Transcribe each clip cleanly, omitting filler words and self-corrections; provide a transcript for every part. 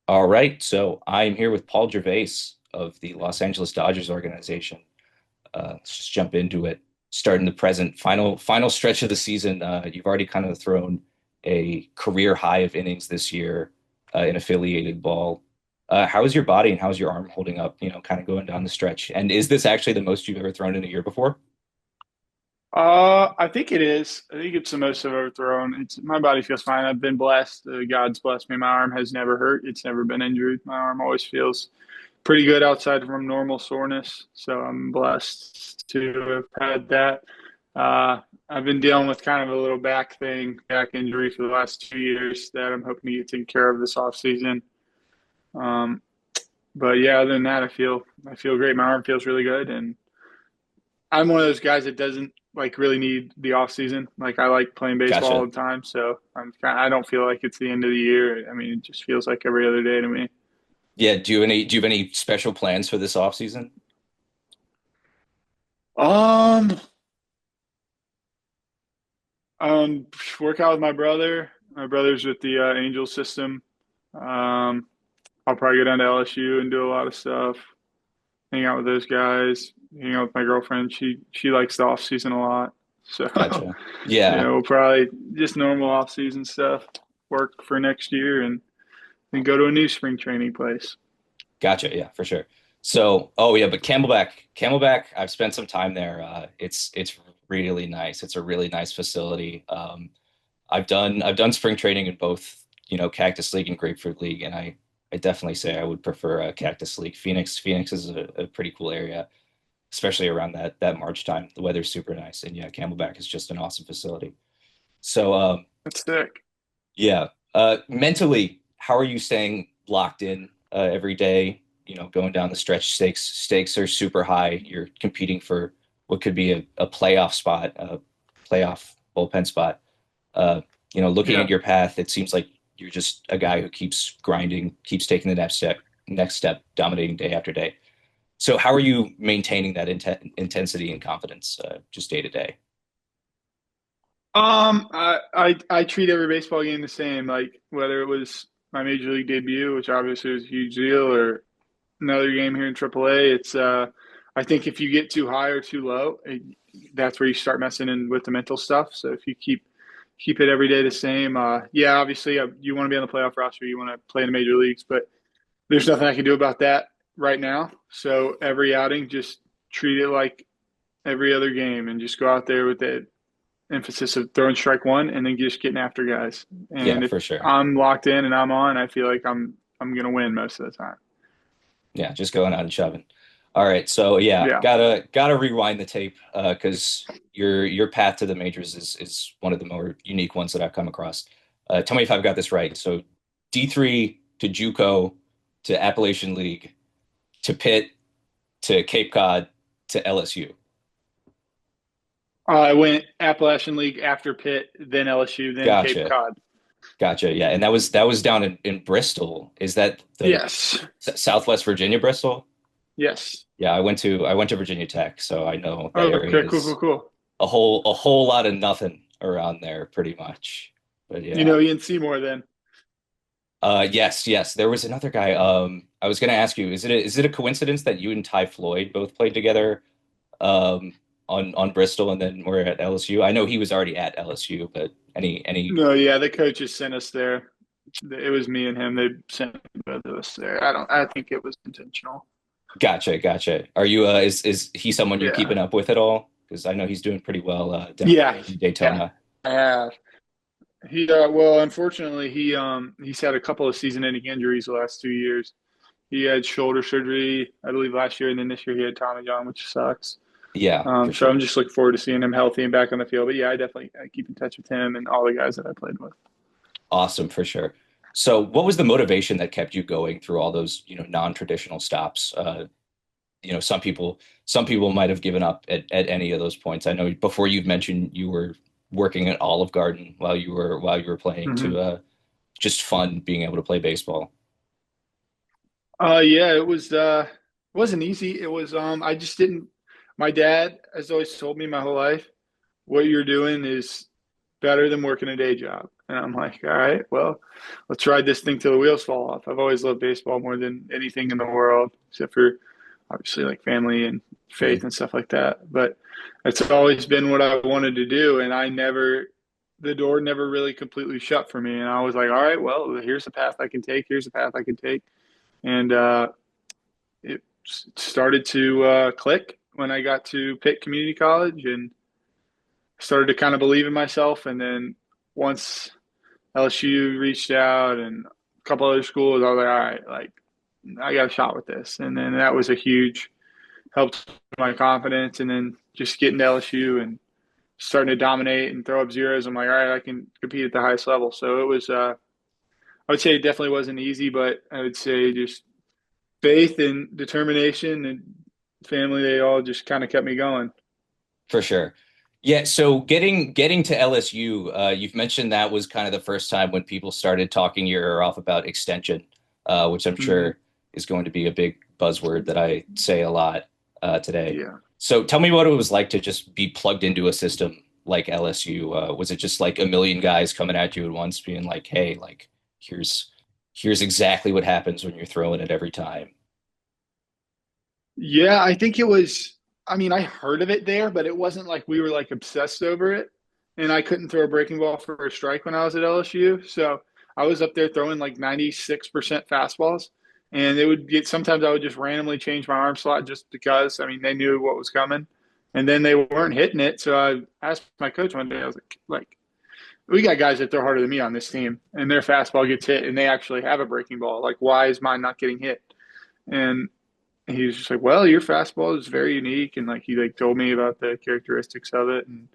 All right, so I'm here with Paul Gervase of the Los Angeles Dodgers organization. Let's just jump into it. Starting the present final stretch of the season, you've already kind of thrown a career high of innings this year in affiliated ball. How is your body and how's your arm holding up? Kind of going down the stretch. And is this actually the most you've ever thrown in a year before? I think it is. I think it's the most I've ever thrown. It's my body feels fine. I've been blessed. God's blessed me. My arm has never hurt. It's never been injured. My arm always feels pretty good outside from normal soreness. So I'm blessed to have had that. I've been dealing with kind of a little back injury for the last 2 years that I'm hoping to get taken care of this off season. Um, but yeah, other than that, I feel great. My arm feels really good, and I'm one of those guys that doesn't like really need the off season. Like I like playing baseball all Gotcha. the time, so I don't feel like it's the end of the year. I mean, it just feels like every other day to me. Yeah, do you have any special plans for this off season? Um, um, Work out with my brother. My brother's with the Angel system. Um, I'll probably go down to LSU and do a lot of stuff. Hang out with those guys. Hang out with my girlfriend. She likes the off season a lot. So, Gotcha. Yeah, we'll probably just normal off season stuff. Work for next year and go to a new spring training place. gotcha. Yeah, for sure. So, oh yeah, but Camelback, I've spent some time there. It's really nice. It's a really nice facility. I've done spring training in both, Cactus League and Grapefruit League, and I definitely say I would prefer Cactus League. Phoenix is a pretty cool area, especially around that March time. The weather's super nice, and yeah, Camelback is just an awesome facility. So, That's sick. yeah. Mentally, how are you staying locked in every day? Going down the stretch, stakes are super high. You're competing for what could be a playoff spot, a playoff bullpen spot. Uh, Looking at Yeah. your path, it seems like you're just a guy who keeps grinding, keeps taking the next step, dominating day after day. So, how are you maintaining that intensity and confidence just day to day? I treat every baseball game the same. Like whether it was my major league debut, which obviously was a huge deal, or another game here in AAA. I think if you get too high or too low, that's where you start messing in with the mental stuff. So if you keep it every day the same, yeah, obviously you want to be on the playoff roster, you want to play in the major leagues, but there's nothing I can do about that right now. So every outing, just treat it like every other game, and just go out there with the emphasis of throwing strike one, and then just getting after guys. Yeah, And if for sure. I'm locked in and I'm on, I feel like I'm gonna win most of the time. Yeah, just going out and shoving. All right, so yeah, Yeah. gotta rewind the tape because your path to the majors is one of the more unique ones that I've come across. Tell me if I've got this right. So D3 to JUCO to Appalachian League to Pitt to Cape Cod to LSU. I went Appalachian League after Pitt, then LSU, then Cape Gotcha, Cod. gotcha. Yeah, and that was down in Bristol. Is that the Yes. Southwest Virginia, Bristol? Yes. Yeah, I went to Virginia Tech, so I know that area Okay, cool, cool, is cool. a whole lot of nothing around there, pretty much. But You yeah. know Ian Seymour then. Yes, yes. There was another guy. I was gonna ask you, is it a coincidence that you and Ty Floyd both played together um on Bristol and then we're at LSU? I know he was already at LSU, but any No, yeah, the coaches sent us there. It was me and him. They sent both of us there. I think it was intentional. gotcha, gotcha. Are you is he someone you're Yeah. keeping up with at all? Because I know he's doing pretty well down there Yeah. in Yeah. Daytona. I have. Well, unfortunately, he's had a couple of season-ending injuries the last 2 years. He had shoulder surgery, I believe, last year, and then this year he had Tommy John, which sucks. Yeah, for So I'm sure. just looking forward to seeing him healthy and back on the field. But yeah, I keep in touch with him and all the guys that I played with. Awesome, for sure. So, what was the motivation that kept you going through all those, non-traditional stops? Some people might have given up at any of those points. I know before you've mentioned you were working at Olive Garden while you were playing to Hmm. just fun being able to play baseball. Yeah, it wasn't easy. It was I just didn't. My dad has always told me my whole life, what you're doing is better than working a day job. And I'm like, all right, well, let's ride this thing till the wheels fall off. I've always loved baseball more than anything in the world, except for obviously like family and faith Mhm. and stuff like that. But it's always been what I wanted to do. And the door never really completely shut for me. And I was like, all right, well, here's the path I can take. Here's the path I can take. And it started to click when I got to Pitt Community College and started to kind of believe in myself. And then once LSU reached out and a couple other schools, I was like, all right, like I got a shot with this. And then that was a huge helped my confidence. And then just getting to LSU and starting to dominate and throw up zeros, I'm like, all right, I can compete at the highest level. So it was, I would say it definitely wasn't easy, but I would say just faith and determination and family, they all just kind of kept me going. For sure. Yeah, so getting to LSU, you've mentioned that was kind of the first time when people started talking your ear off about extension, which I'm Mm-hmm. sure is going to be a big buzzword that I say a lot today. Yeah. So tell me what it was like to just be plugged into a system like LSU. Was it just like a million guys coming at you at once, being like, "Hey, like here's here's exactly what happens when you're throwing it every time." Yeah, I think it was, I mean, I heard of it there, but it wasn't like we were like obsessed over it. And I couldn't throw a breaking ball for a strike when I was at LSU. So I was up there throwing like 96% fastballs. And it would get sometimes I would just randomly change my arm slot just because, I mean, they knew what was coming. And then they weren't hitting it. So I asked my coach one day, I was like, we got guys that throw harder than me on this team, and their fastball gets hit, and they actually have a breaking ball. Like, why is mine not getting hit? And he was just like, "Well, your fastball is very unique," and like he like told me about the characteristics of it, and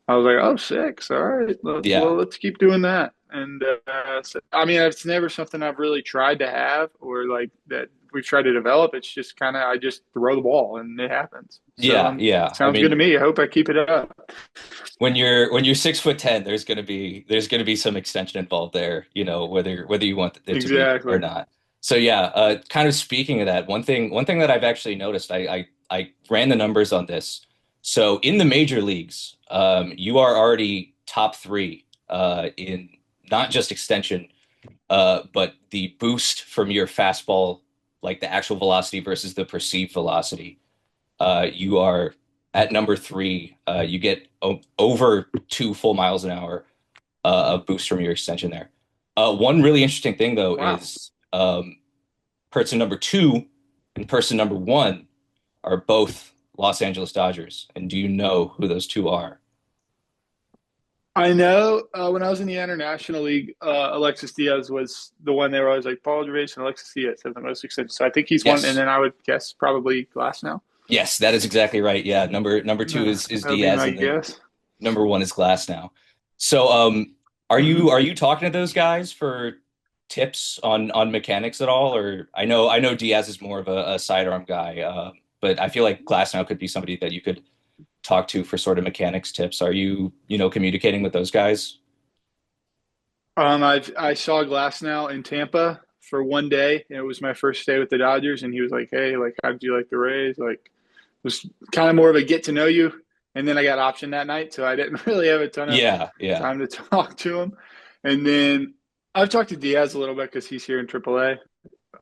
I was like, "Oh, six, all right, Yeah. well, let's keep doing that." And so, I mean, it's never something I've really tried to have or like that we've tried to develop. It's just kind of I just throw the ball and it happens. So Yeah, yeah. I sounds good to mean, me. I hope I keep it up. when you're 6'10", there's gonna be some extension involved there, whether you want it to be or Exactly. not. So yeah, kind of speaking of that, one thing that I've actually noticed, I ran the numbers on this. So in the major leagues, you are already top three in not just extension, but the boost from your fastball, like the actual velocity versus the perceived velocity. You are at number three. You get over 2 full miles an hour of boost from your extension there. One really interesting thing though Wow. is person number two and person number one are both Los Angeles Dodgers. And do you know who those two are? I know when I was in the International League, Alexis Diaz was the one they were always like Paul Gervase and Alexis Diaz have the most success. So I think he's one, and Yes. then I would guess probably Glass now. Yes, that is exactly right. Yeah, number two No, is that would be Diaz, my and then guess. number one is Glass now. So, are Hmm. you talking to those guys for tips on mechanics at all? Or I know Diaz is more of a sidearm guy, but I feel like Glasnow could be somebody that you could talk to for sort of mechanics tips. Are you communicating with those guys? I saw Glass now in Tampa for one day. It was my first day with the Dodgers, and he was like, "Hey, like, how did you like the Rays?" Like, it was kind of more of a get to know you. And then I got optioned that night, so I didn't really have a ton of Yeah, yeah. time to talk to him. And then I've talked to Diaz a little bit because he's here in AAA.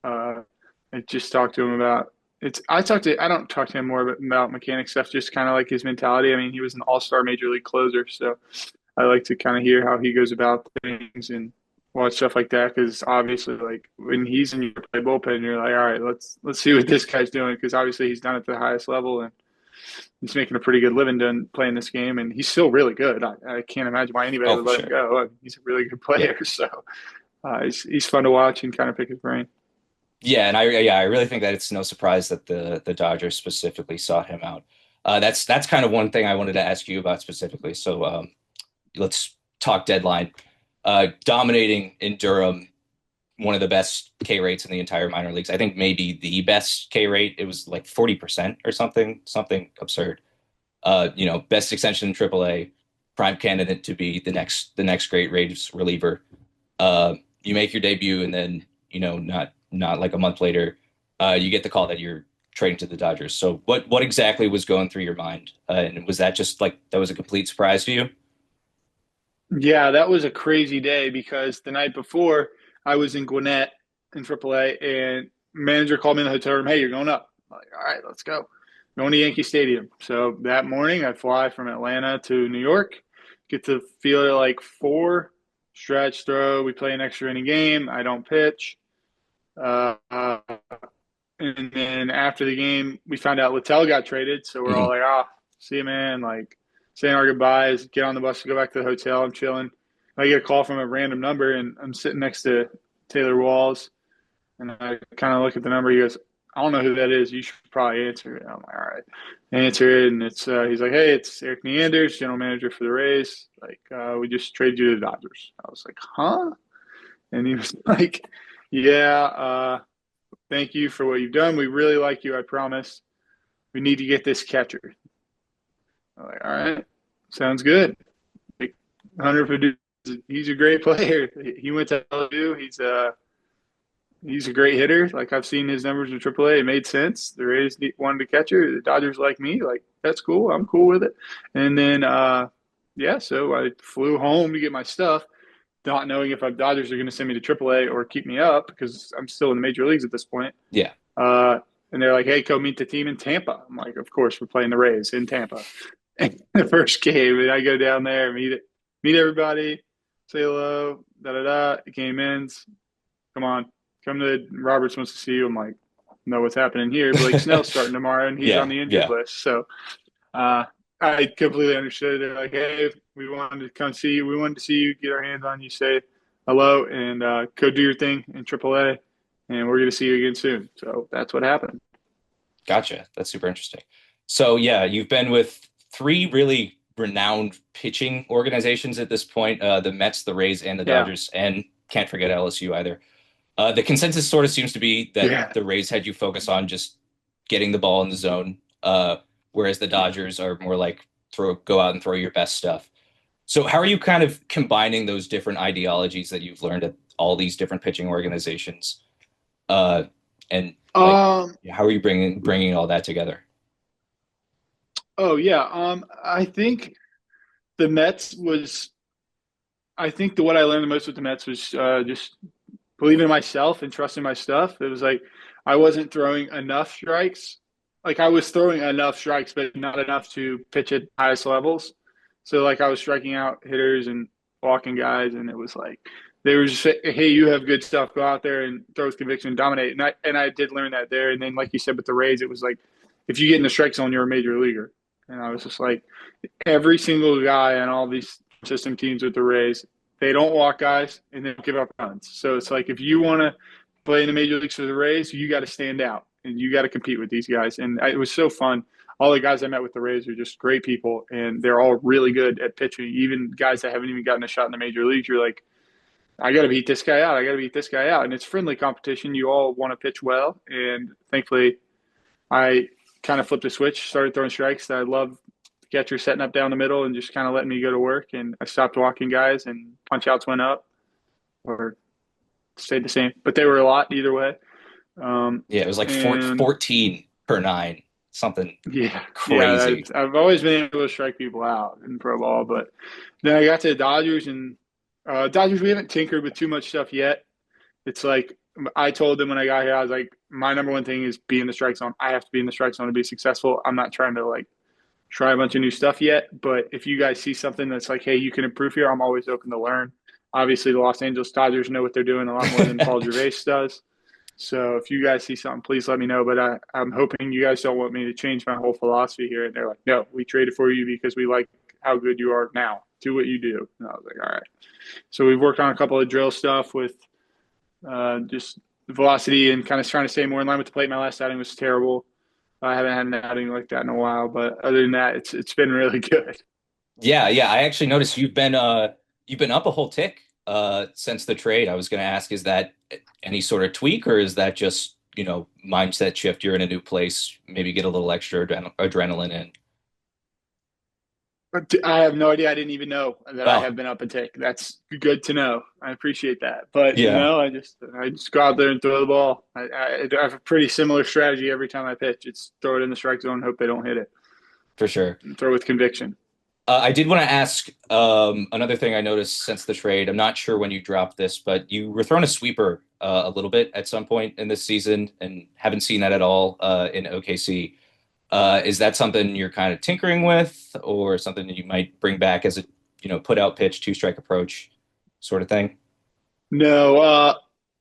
I just talked to him about it's. I don't talk to him more about mechanic stuff, just kind of like his mentality. I mean, he was an all-star major league closer, so I like to kind of hear how he goes about things and watch stuff like that because obviously, like when he's in your play bullpen, you're like, all right, let's see what this guy's doing because obviously he's done it at the highest level and he's making a pretty good living done playing this game and he's still really good. I can't imagine why anybody Oh, would for let him sure. go. He's a really good Yeah. player, so he's fun to watch and kind of pick his brain. Yeah, and I really think that it's no surprise that the Dodgers specifically sought him out. That's kind of one thing I wanted to ask you about specifically. So let's talk deadline. Dominating in Durham, one of the best K rates in the entire minor leagues. I think maybe the best K rate. It was like 40% or something absurd. Best extension in AAA, prime candidate to be the next great Rays reliever. You make your debut, and then not like a month later, you get the call that you're trading to the Dodgers. So what exactly was going through your mind? And was that just like that was a complete surprise to you? Yeah, that was a crazy day because the night before I was in Gwinnett in AAA and manager called me in the hotel room, hey, you're going up. I'm like, all right, let's go. Going to Yankee Stadium. So that morning I fly from Atlanta to New York, get to field at like 4, stretch, throw. We play an extra inning game. I don't pitch. Uh, and then after the game, we found out Littell got traded. So we're all Mhm. like, ah, see you, man. Like, saying our goodbyes, get on the bus to go back to the hotel. I'm chilling. I get a call from a random number, and I'm sitting next to Taylor Walls. And I kind of look at the number. He goes, I don't know who that is. You should probably answer it. I'm like, all right. I answer it, and he's like, hey, it's Eric Neanders, general manager for the Rays. Like, we just traded you to the Dodgers. I was like, huh? And he was like, yeah, thank you for what you've done. We really like you. I promise. We need to get this catcher. I'm like, all right, sounds good. Like, Hunter Purdue, he's a great player. He went to LSU. He's a great hitter. Like I've seen his numbers in AAA. It made sense. The Rays wanted to catch her. The Dodgers like me. Like that's cool. I'm cool with it. And then yeah, so I flew home to get my stuff, not knowing if the Dodgers are going to send me to AAA or keep me up because I'm still in the major leagues at this point. Yeah. Uh, and they're like, "Hey, go meet the team in Tampa." I'm like, "Of course, we're playing the Rays in Tampa." And the first game, and I go down there, meet everybody, say hello, da da da. The game ends. Come on, come to Roberts wants to see you. I'm like, know what's happening here. Blake Snell's starting tomorrow, and he's on Yeah. the injured Yeah. list. So uh, I completely understood. They're like, hey, we wanted to come see you. We wanted to see you, get our hands on you, say hello, and go do your thing in AAA. And we're going to see you again soon. So that's what happened. Gotcha. That's super interesting. So yeah, you've been with three really renowned pitching organizations at this point, the Mets, the Rays, and the Yeah. Dodgers, and can't forget LSU either. The consensus sort of seems to be that Yeah. the Rays had you focus on just getting the ball in the zone, whereas the Dodgers are more like go out and throw your best stuff. So how are you kind of combining those different ideologies that you've learned at all these different pitching organizations? Uh, and like, Um. how are you bringing all that together? Oh yeah. I think the Mets was. I think what I learned the most with the Mets was just believing in myself and trusting my stuff. It was like I wasn't throwing enough strikes. Like I was throwing enough strikes, but not enough to pitch at highest levels. So like I was striking out hitters and walking guys, and it was like they were just say, hey, you have good stuff. Go out there and throw with conviction and dominate. And I did learn that there. And then like you said with the Rays, it was like if you get in the strike zone, you're a major leaguer. And I was just like every single guy on all these system teams with the Rays, they don't walk guys and they don't give up runs. So it's like if you want to play in the major leagues for the Rays, you got to stand out and you got to compete with these guys. And it was so fun. All the guys I met with the Rays are just great people, and they're all really good at pitching. Even guys that haven't even gotten a shot in the major leagues, you're like, I got to beat this guy out. I got to beat this guy out. And it's friendly competition. You all want to pitch well. And thankfully, I kind of flipped a switch, started throwing strikes. I love catcher setting up down the middle and just kind of letting me go to work. And I stopped walking guys, and punch outs went up or stayed the same, but they were a lot either way. Yeah, it was like And 14 per nine, something yeah, yeah, crazy. I've always been able to strike people out in pro ball, but then I got to the Dodgers, and Dodgers we haven't tinkered with too much stuff yet. It's like I told them when I got here, I was like, my number one thing is be in the strike zone. I have to be in the strike zone to be successful. I'm not trying to like try a bunch of new stuff yet, but if you guys see something that's like, hey, you can improve here, I'm always open to learn. Obviously, the Los Angeles Dodgers know what they're doing a lot more than Paul Gervase does. So if you guys see something, please let me know. But I'm hoping you guys don't want me to change my whole philosophy here. And they're like, no, we traded for you because we like how good you are now. Do what you do. And I was like, all right. So we've worked on a couple of drill stuff with just velocity and kind of trying to stay more in line with the plate. My last outing was terrible. I haven't had an outing like that in a while, but other than that, it's been really good. Yeah, yeah. I actually noticed you've been up a whole tick since the trade. I was gonna ask, is that any sort of tweak or is that just, mindset shift? You're in a new place, maybe get a little extra adrenaline in. But I have no idea. I didn't even know that I Oh, have been up a tick. That's good to know. I appreciate that. But yeah, I just go out there and throw the ball. I have a pretty similar strategy every time I pitch. It's throw it in the strike zone, hope they don't hit it, for sure. and throw with conviction. I did want to ask another thing I noticed since the trade. I'm not sure when you dropped this, but you were throwing a sweeper a little bit at some point in this season and haven't seen that at all in OKC. Is that something you're kind of tinkering with or something that you might bring back as a, put out pitch, two strike approach sort of thing? No,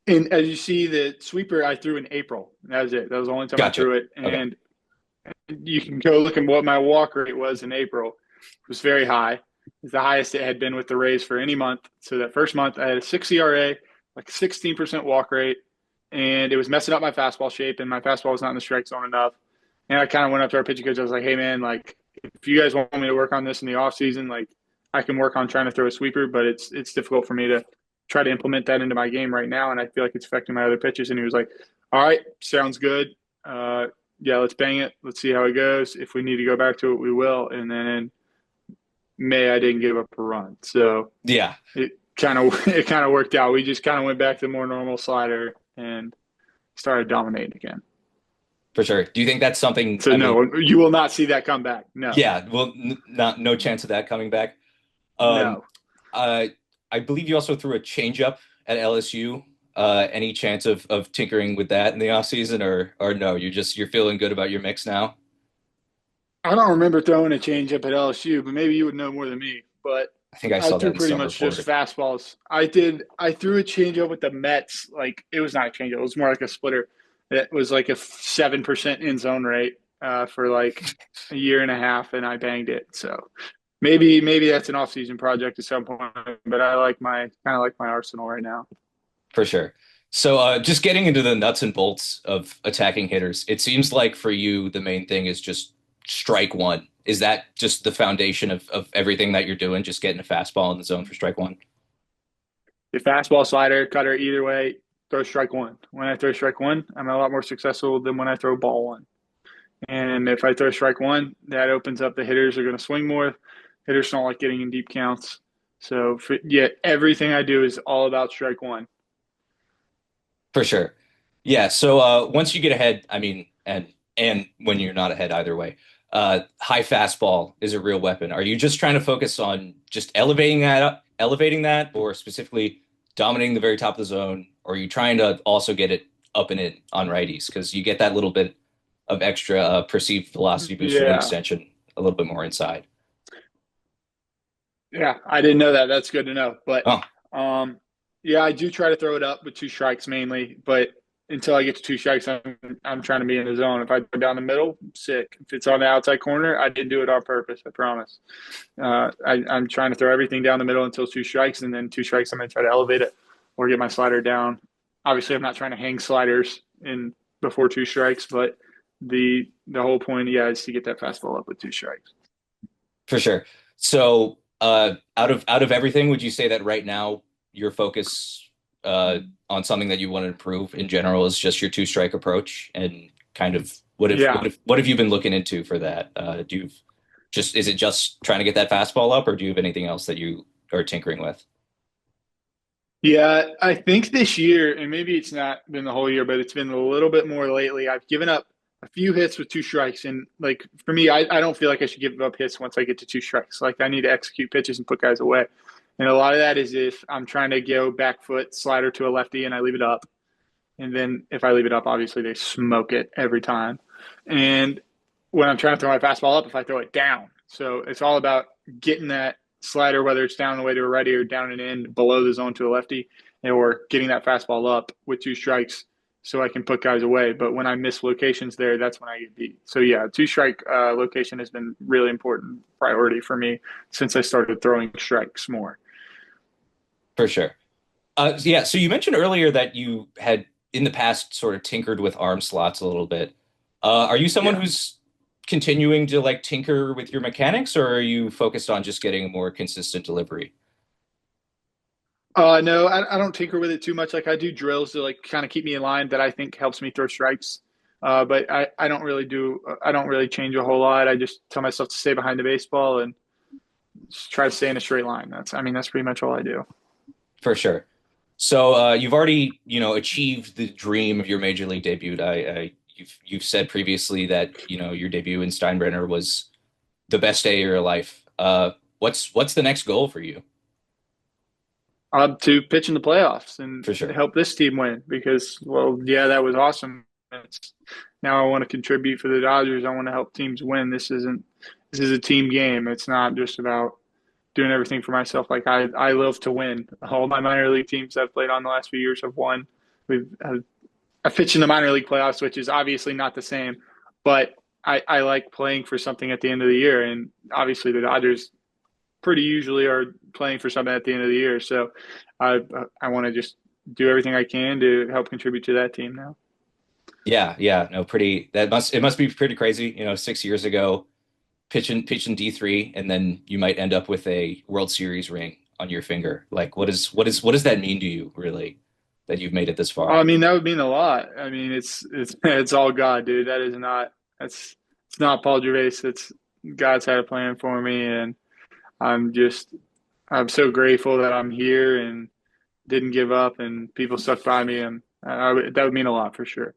and as you see, the sweeper I threw in April. That was it. That was the only time I Gotcha. threw it. Okay. And you can go look at what my walk rate was in April. It was very high. It's the highest it had been with the Rays for any month. So that first month, I had a 6 ERA, like 16% walk rate, and it was messing up my fastball shape, and my fastball was not in the strike zone enough. And I kind of went up to our pitching coach. I was like, "Hey, man, like if you guys want me to work on this in the off season, like I can work on trying to throw a sweeper, but it's difficult for me to try to implement that into my game right now, and I feel like it's affecting my other pitches." And he was like, "All right, sounds good. Yeah, let's bang it. Let's see how it goes. If we need to go back to it, we will." And then in May, I didn't give up a run, so Yeah, it kind of worked out. We just kind of went back to the more normal slider and started dominating again. for sure. Do you think that's something, So I mean, no, you will not see that come back. No, yeah, well, not no chance of that coming back. Um, no. uh, I believe you also threw a changeup at LSU. Any chance of tinkering with that in the offseason or no, you're feeling good about your mix now? I don't remember throwing a changeup at LSU, but maybe you would know more than me. But I think I I saw threw that in pretty some much just report. fastballs. I did. I threw a changeup with the Mets. Like it was not a changeup. It was more like a splitter. It was like a 7% in zone rate for like a year and a half, and I banged it. So maybe that's an off season project at some point. But I like my kind of like my arsenal right now. For sure. So, just getting into the nuts and bolts of attacking hitters, it seems like for you, the main thing is just strike one. Is that just the foundation of everything that you're doing? Just getting a fastball in the zone for strike one? The fastball, slider, cutter, either way, throw strike one. When I throw strike one, I'm a lot more successful than when I throw ball one. And if I throw strike one, that opens up the hitters are going to swing more. Hitters don't like getting in deep counts. So, yeah, everything I do is all about strike one. For sure. Yeah. So, once you get ahead, I mean, and when you're not ahead either way, high fastball is a real weapon. Are you just trying to focus on just elevating that, or specifically dominating the very top of the zone? Or are you trying to also get it up and in on righties? Because you get that little bit of extra perceived velocity boost from the Yeah. extension a little bit more inside. Yeah. I didn't know that. That's good to know. But Oh, um, yeah, I do try to throw it up with two strikes mainly. But until I get to two strikes, I'm trying to be in the zone. If I go down the middle, sick. If it's on the outside corner, I didn't do it on purpose. I promise. I'm trying to throw everything down the middle until two strikes, and then two strikes, I'm going to try to elevate it or get my slider down. Obviously, I'm not trying to hang sliders in before two strikes, but the whole point, yeah, is to get that fastball up with two strikes. for sure. So, out of everything, would you say that right now your focus on something that you want to improve in general is just your two strike approach and kind of Yeah, what have you been looking into for that? Do you just is it just trying to get that fastball up, or do you have anything else that you are tinkering with? yeah. I think this year, and maybe it's not been the whole year, but it's been a little bit more lately. I've given up a few hits with two strikes, and like for me, I don't feel like I should give up hits once I get to two strikes. Like I need to execute pitches and put guys away. And a lot of that is if I'm trying to go back foot slider to a lefty and I leave it up. And then if I leave it up, obviously they smoke it every time. And when I'm trying to throw my fastball up, if I throw it down. So it's all about getting that slider, whether it's down the way to a righty or down and in below the zone to a lefty, or getting that fastball up with two strikes so I can put guys away. But when I miss locations there, that's when I get beat. So yeah, two strike location has been really important priority for me since I started throwing strikes more. For sure. Yeah. So you mentioned earlier that you had in the past sort of tinkered with arm slots a little bit. Are you someone Yeah. who's continuing to like tinker with your mechanics, or are you focused on just getting a more consistent delivery? No, I don't tinker with it too much. Like I do drills to like kind of keep me in line that I think helps me throw strikes. But I don't really do I don't really change a whole lot. I just tell myself to stay behind the baseball and just try to stay in a straight line. That's pretty much all I do. For sure. So you've already, achieved the dream of your major league debut. You've said previously that, your debut in Steinbrenner was the best day of your life. What's the next goal for you? To pitch in the playoffs and For sure. help this team win because, well, yeah, that was awesome. It's, now I want to contribute for the Dodgers. I want to help teams win. This is a team game. It's not just about doing everything for myself. Like I love to win. All my minor league teams I've played on the last few years have won. I pitched in the minor league playoffs, which is obviously not the same, but I like playing for something at the end of the year. And obviously the Dodgers pretty usually are playing for something at the end of the year. So I I want to just do everything I can to help contribute to that team now. Yeah, yeah, no, pretty. It must be pretty crazy. 6 years ago, pitching D3, and then you might end up with a World Series ring on your finger. Like, what does that mean to you, really, that you've made it this I far? mean, that would mean a lot. I mean, it's it's all God, dude. That is not that's it's not Paul Gervase. It's God's had a plan for me, and I'm just I'm so grateful that I'm here and didn't give up, and people stuck by me, and that would mean a lot for sure.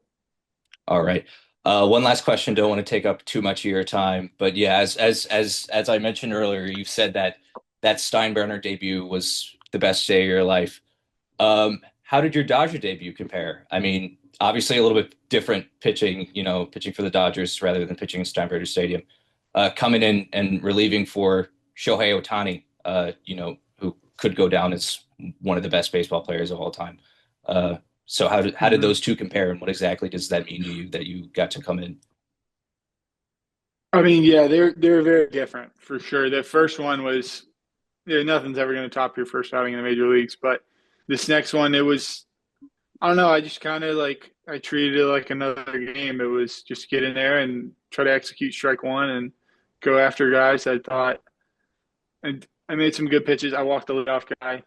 All right. One last question. Don't want to take up too much of your time, but yeah, as I mentioned earlier, you said that that Steinbrenner debut was the best day of your life. How did your Dodger debut compare? I mean, obviously a little bit different pitching, pitching for the Dodgers rather than pitching in Steinbrenner Stadium. Coming in and relieving for Shohei Ohtani, who could go down as one of the best baseball players of all time. So how did Hmm. those two compare, and what exactly does that mean to you that you got to come in? I mean, yeah, they're very different for sure. The first one was yeah, nothing's ever going to top your first outing in the major leagues, but this next one, it was I don't know. I just kind of like I treated it like another game. It was just get in there and try to execute strike one and go after guys. I thought and I made some good pitches. I walked the leadoff guy,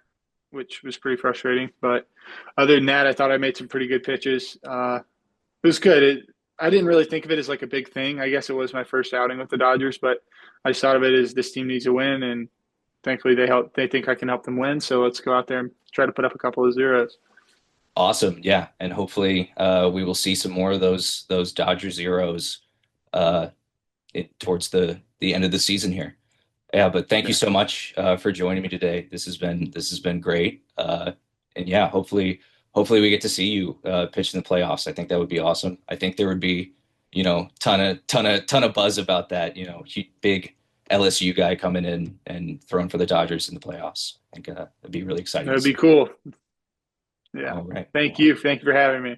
which was pretty frustrating. But other than that, I thought I made some pretty good pitches. It was good. I didn't really think of it as like a big thing. I guess it was my first outing with the Dodgers, but I just thought of it as this team needs a win, and thankfully they think I can help them win. So let's go out there and try to put up a couple of zeros. Awesome, yeah, and hopefully we will see some more of those Dodger zeros uh, towards the end of the season here. Yeah, but thank you Yeah. so much for joining me today. This has been great. And yeah, hopefully we get to see you pitch in the playoffs. I think that would be awesome. I think there would be, ton of buzz about that. Big LSU guy coming in and throwing for the Dodgers in the playoffs. I think it'd be really exciting That to would be see. cool. Yeah. All right. Thank Well, you. Thank you for having me.